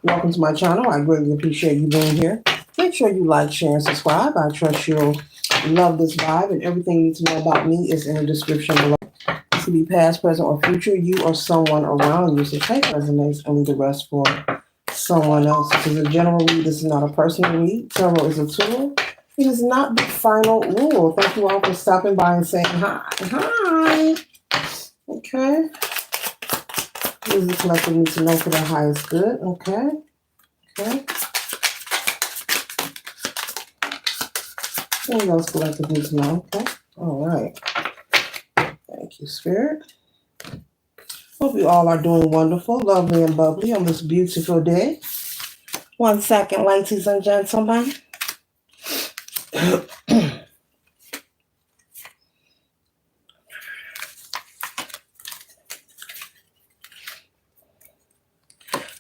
Welcome to my channel. I greatly appreciate you being here. Make sure you like, share, and subscribe. I trust you'll love this vibe, and everything you need to know about me is in the description below. This could be past, present, or future, you or someone around you. So take resonates and leave the rest for someone else. This is a general read. This is not a personal read. Tarot is a tool. It is not the final rule. Thank you all for stopping by and saying hi. Hi. Okay. What does the collective need to know for their highest good? Okay. Okay. What else collective needs to know? Okay. All right. Thank you, Spirit. Hope you all are doing wonderful, lovely, and bubbly on this beautiful day. 1 second, ladies and gentlemen.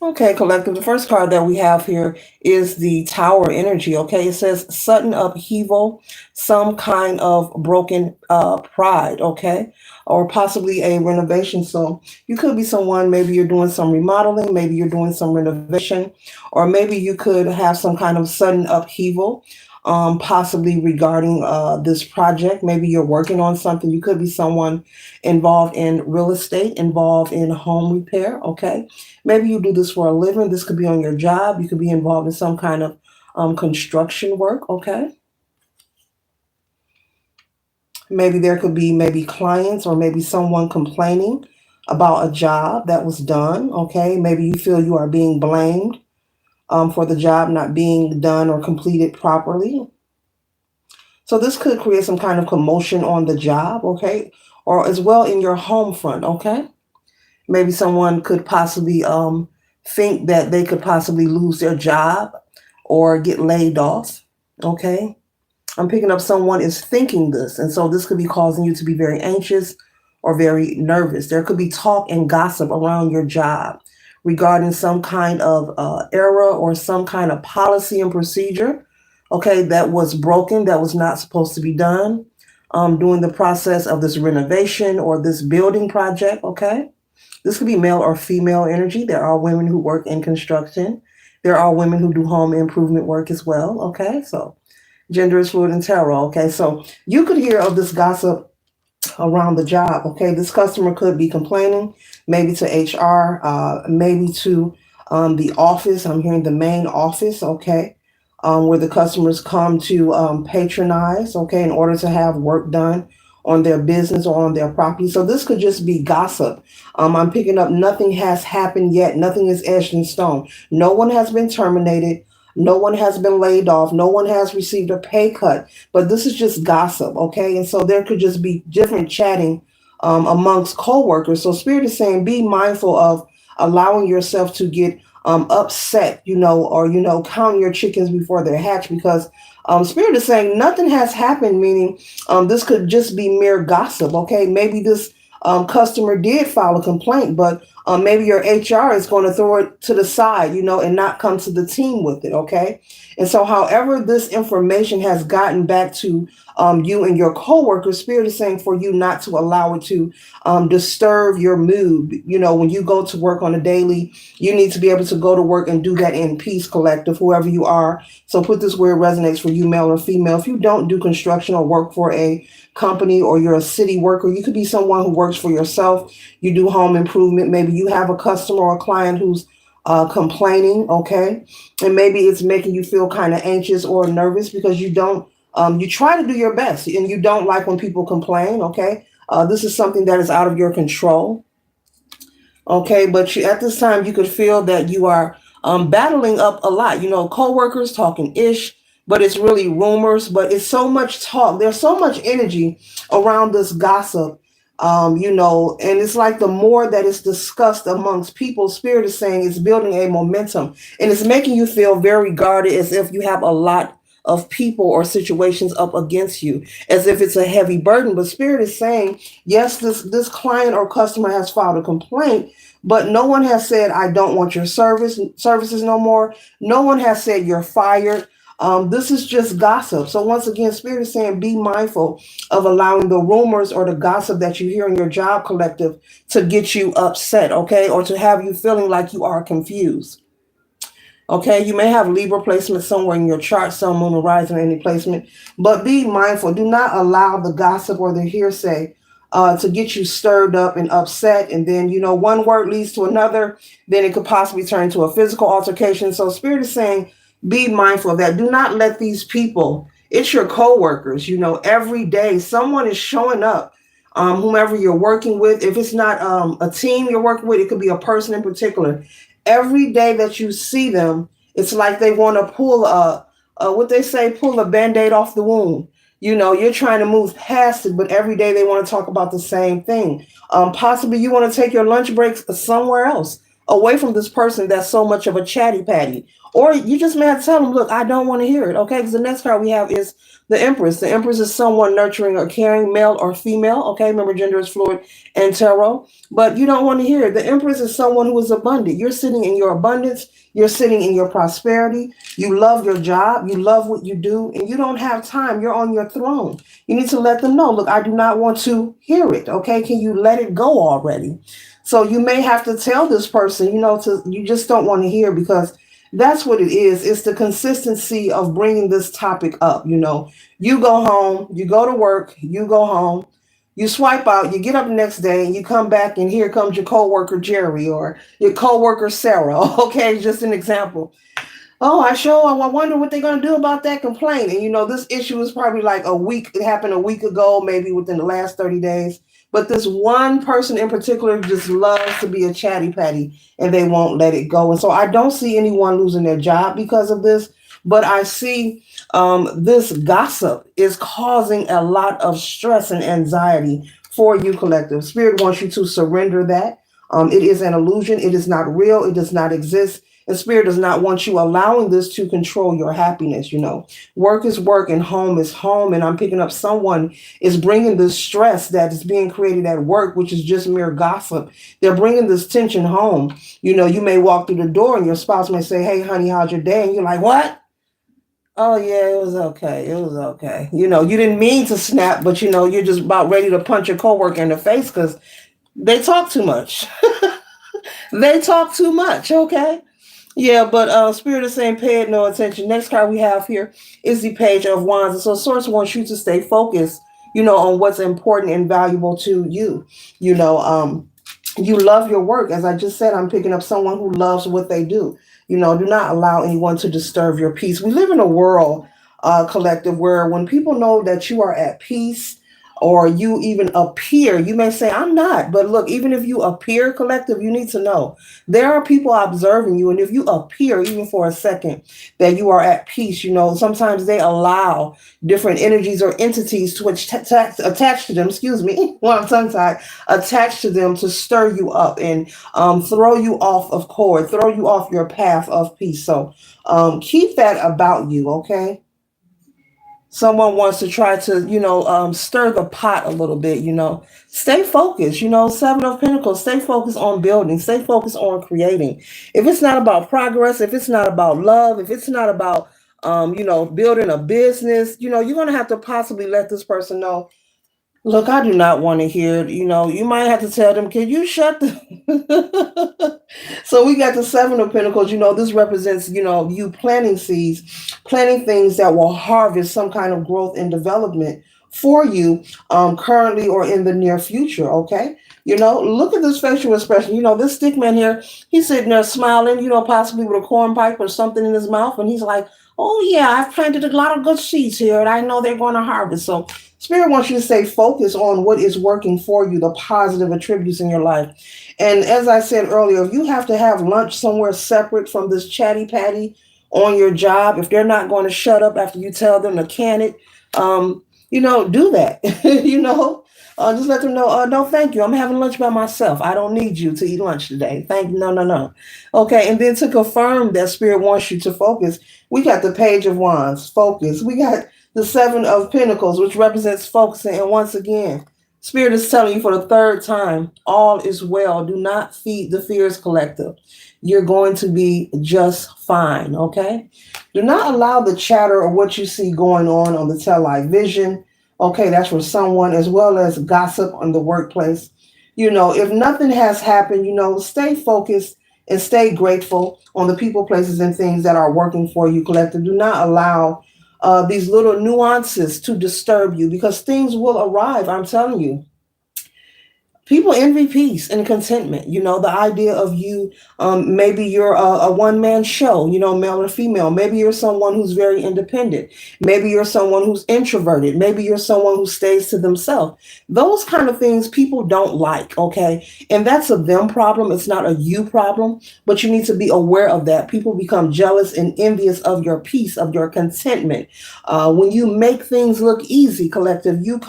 Okay, collective. The first card that we have here is the Tower energy. Okay, it says sudden upheaval, some kind of broken pride. Okay, or possibly a renovation. So you could be someone. Maybe you're doing some remodeling. Maybe you're doing some renovation, or maybe you could have some kind of sudden upheaval. Possibly regarding this project. Maybe you're working on something. You could be someone involved in real estate, involved in home repair. Okay. Maybe you do this for a living. This could be on your job. You could be involved in some kind of construction work. Okay. Maybe there could be clients or maybe someone complaining about a job that was done. Okay. Maybe you feel you are being blamed for the job not being done or completed properly. So this could create some kind of commotion on the job. Okay. Or as well in your home front. Okay. Maybe someone could possibly think that they could possibly lose their job or get laid off. Okay. I'm picking up someone is thinking this. And so this could be causing you to be very anxious or very nervous. There could be talk and gossip around your job regarding some kind of error or some kind of policy and procedure. Okay. That was broken, that was not supposed to be done during the process of this renovation or this building project. Okay. This could be male or female energy. There are women who work in construction. There are women who do home improvement work as well. Okay, so gender is fluid in tarot. Okay, so you could hear of this gossip around the job. Okay, this customer could be complaining, maybe to HR, maybe to the office. I'm hearing the main office. Okay, where the customers come to patronize. Okay, in order to have work done on their business or on their property. So this could just be gossip. I'm picking up nothing has happened yet. Nothing is etched in stone. No one has been terminated. No one has been laid off. No one has received a pay cut. But this is just gossip, okay? And so there could just be different chatting amongst co-workers. So Spirit is saying be mindful of allowing yourself to get upset, or, count your chickens before they're hatched, because Spirit is saying nothing has happened, meaning this could just be mere gossip, okay? Maybe this customer did file a complaint, but maybe your HR is going to throw it to the side, and not come to the team with it, okay? And so however this information has gotten back to you and your coworkers, Spirit is saying for you not to allow it to disturb your mood. When you go to work on a daily, you need to be able to go to work and do that in peace, collective, whoever you are. So put this where it resonates for you, male or female. If you don't do construction or work for a company, or you're a city worker, you could be someone who works for yourself. You do home improvement. Maybe you have a customer or a client who's complaining, okay? And maybe it's making you feel kind of anxious or nervous because you don't, you try to do your best and you don't like when people complain, okay? This is something that is out of your control, okay? But at this time, you could feel that you are battling up a lot, co-workers talking ish, but it's really rumors, but it's so much talk. There's so much energy around this gossip, and it's like the more that is discussed amongst people, Spirit is saying it's building a momentum and it's making you feel very guarded, as if you have a lot of people or situations up against you, as if it's a heavy burden. But Spirit is saying, yes, this client or customer has filed a complaint, but no one has said, I don't want your services no more. No one has said you're fired. This is just gossip. So once again, Spirit is saying be mindful of allowing the rumors or the gossip that you hear in your job, collective, to get you upset, okay? Or to have you feeling like you are confused. Okay, you may have Libra placement somewhere in your chart, sun, moon, or rising, any placement, but be mindful. Do not allow the gossip or the hearsay to get you stirred up and upset. And then, one word leads to another, then it could possibly turn into a physical altercation. So, Spirit is saying, be mindful of that. Do not let these people, it's your co-workers, every day someone is showing up. Whomever you're working with, if it's not a team you're working with, it could be a person in particular. Every day that you see them, it's like they want to pull what they say, pull a band-aid off the wound. You're trying to move past it, but every day they want to talk about the same thing. Possibly you want to take your lunch breaks somewhere else, away from this person that's so much of a chatty patty. Or you just may have to tell them, look, I don't want to hear it. Okay, because the next card we have is the Empress. The Empress is someone nurturing or caring, male or female. Okay, remember gender is fluid and tarot. But you don't want to hear it. The Empress is someone who is abundant. You're sitting in your abundance. You're sitting in your prosperity. You love your job. You love what you do. And you don't have time. You're on your throne. You need to let them know, look, I do not want to hear it. Okay, can you let it go already? So you may have to tell this person, you just don't want to hear, because that's what it is. It's the consistency of bringing this topic up. You go home, you go to work, you go home, you swipe out, you get up the next day, and you come back, and here comes your coworker Jerry or your coworker Sarah. Okay, just an example. Oh, I wonder what they're going to do about that complaint. And this issue is probably like a week. It happened a week ago, maybe within the last 30 days. But this one person in particular just loves to be a chatty patty, and they won't let it go. And so I don't see anyone losing their job because of this. But I see this gossip is causing a lot of stress and anxiety for you, collective. Spirit wants you to surrender that. It is an illusion. It is not real. It does not exist. And Spirit does not want you allowing this to control your happiness. Work is work and home is home. And I'm picking up someone is bringing this stress that is being created at work, which is just mere gossip. They're bringing this tension home. You may walk through the door and your spouse may say, hey, honey, how's your day? And you're like, what? Oh, yeah, it was okay. It was okay. You didn't mean to snap, but you're just about ready to punch your coworker in the face because they talk too much. They talk too much. Okay. Yeah, but Spirit is saying pay it no attention. Next card we have here is the Page of Wands. And so Source wants you to stay focused, on what's important and valuable to you. You love your work. As I just said, I'm picking up someone who loves what they do. Do not allow anyone to disturb your peace. We live in a world, collective, where when people know that you are at peace, or you even appear, you may say, I'm not. But look, even if you appear, collective, you need to know there are people observing you. And if you appear, even for a second, that you are at peace, sometimes they allow different energies or entities to attach to them, excuse me, well, I'm tongue tied, attached to them to stir you up and throw you off of course, throw you off your path of peace. So keep that about you, okay? Someone wants to try to, stir the pot a little bit, stay focused, Seven of Pentacles, stay focused on building, stay focused on creating. If it's not about progress, if it's not about love, if it's not about, building a business, you're going to have to possibly let this person know, look, I do not want to hear it. You might have to tell them, can you shut the. So we got the Seven of Pentacles. This represents, you planting seeds, planting things that will harvest some kind of growth and development for you currently or in the near future. Okay. Look at this facial expression. This stick man here, he's sitting there smiling, possibly with a corn pipe or something in his mouth. And he's like, oh, yeah, I've planted a lot of good seeds here and I know they're going to harvest. So Spirit wants you to stay focused on what is working for you, the positive attributes in your life. And as I said earlier, if you have to have lunch somewhere separate from this chatty patty on your job, if they're not going to shut up after you tell them to can it, do that. Just let them know, no, thank you. I'm having lunch by myself. I don't need you to eat lunch today. Thank you. No, no, no. Okay. And then to confirm that Spirit wants you to focus, we got the Page of Wands, focus. We got the Seven of Pentacles, which represents focusing. And once again, Spirit is telling you for the third time, all is well. Do not feed the fears, collective. You're going to be just fine, okay? Do not allow the chatter of what you see going on the television. Okay, that's for someone, as well as gossip on the workplace. If nothing has happened, stay focused and stay grateful on the people, places, and things that are working for you, collective. Do not allow these little nuances to disturb you because things will arrive. I'm telling you, people envy peace and contentment. The idea of you, maybe you're a one-man show, male or female. Maybe you're someone who's very independent. Maybe you're someone who's introverted. Maybe you're someone who stays to themselves. Those kind of things people don't like, okay? And that's a them problem. It's not a you problem, but you need to be aware of that. People become jealous and envious of your peace, of your contentment. When you make things look easy, collective, you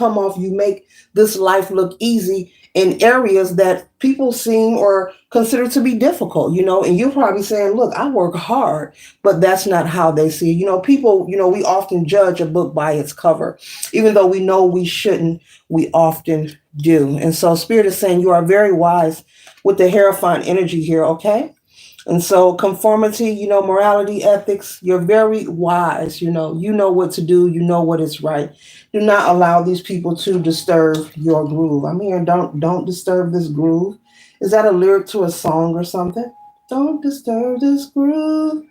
make this life look easy in areas that people seem or consider to be difficult, and you're probably saying, look, I work hard, but that's not how they see it. People, we often judge a book by its cover, even though we know we shouldn't, we often do. And so Spirit is saying you are very wise with the Hierophant energy here, okay? And so conformity, morality, ethics, you're very wise, you know what to do, you know what is right. Do not allow these people to disturb your groove. I'm here, don't disturb this groove. Is that a lyric to a song or something? Don't disturb this groove.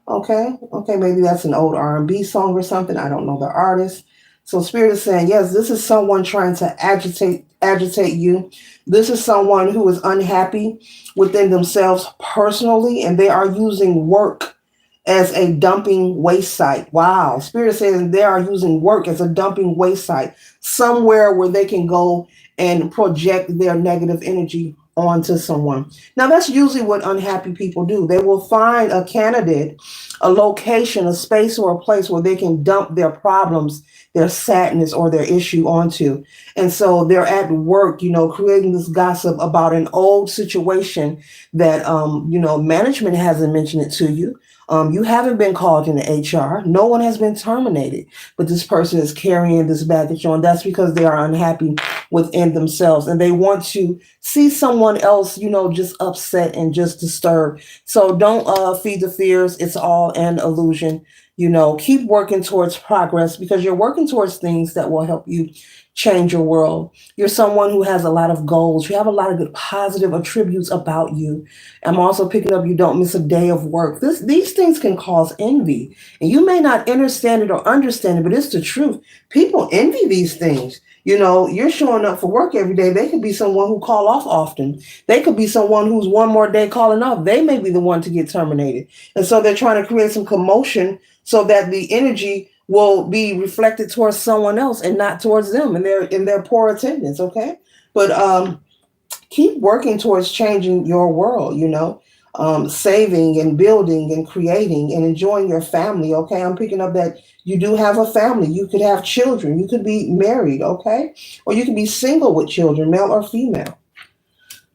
Okay, maybe that's an old R&B song or something. I don't know the artist. So Spirit is saying, yes, this is someone trying to agitate you. This is someone who is unhappy within themselves personally, and they are using work as a dumping waste site. Wow. Spirit is saying they are using work as a dumping waste site, somewhere where they can go and project their negative energy onto someone. Now, that's usually what unhappy people do. They will find a candidate, a location, a space, or a place where they can dump their problems, their sadness, or their issue onto. And so they're at work, creating this gossip about an old situation that, management hasn't mentioned it to you. You haven't been called into HR. No one has been terminated, but this person is carrying this baggage on. That's because they are unhappy within themselves and they want to see someone else, just upset and just disturbed. So don't feed the fears. It's all an illusion. Keep working towards progress because you're working towards things that will help you change your world. You're someone who has a lot of goals. You have a lot of good positive attributes about you. I'm also picking up you don't miss a day of work. These things can cause envy. And you may not understand it or understand it, but it's the truth. People envy these things. You're showing up for work every day. They could be someone who call off often. They could be someone who's one more day calling off. They may be the one to get terminated. And so they're trying to create some commotion so that the energy will be reflected towards someone else and not towards them and their poor attendance. Okay. But keep working towards changing your world, saving and building and creating and enjoying your family. Okay. I'm picking up that you do have a family. You could have children. You could be married. Okay. Or you could be single with children, male or female.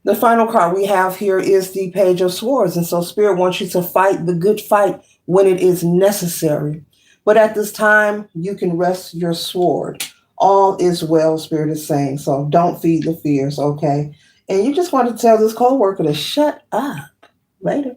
The final card we have here is the Page of Swords. And so Spirit wants you to fight the good fight when it is necessary. But at this time, you can rest your sword. All is well, Spirit is saying. So don't feed the fears, okay? And you just want to tell this co-worker to shut up. Later.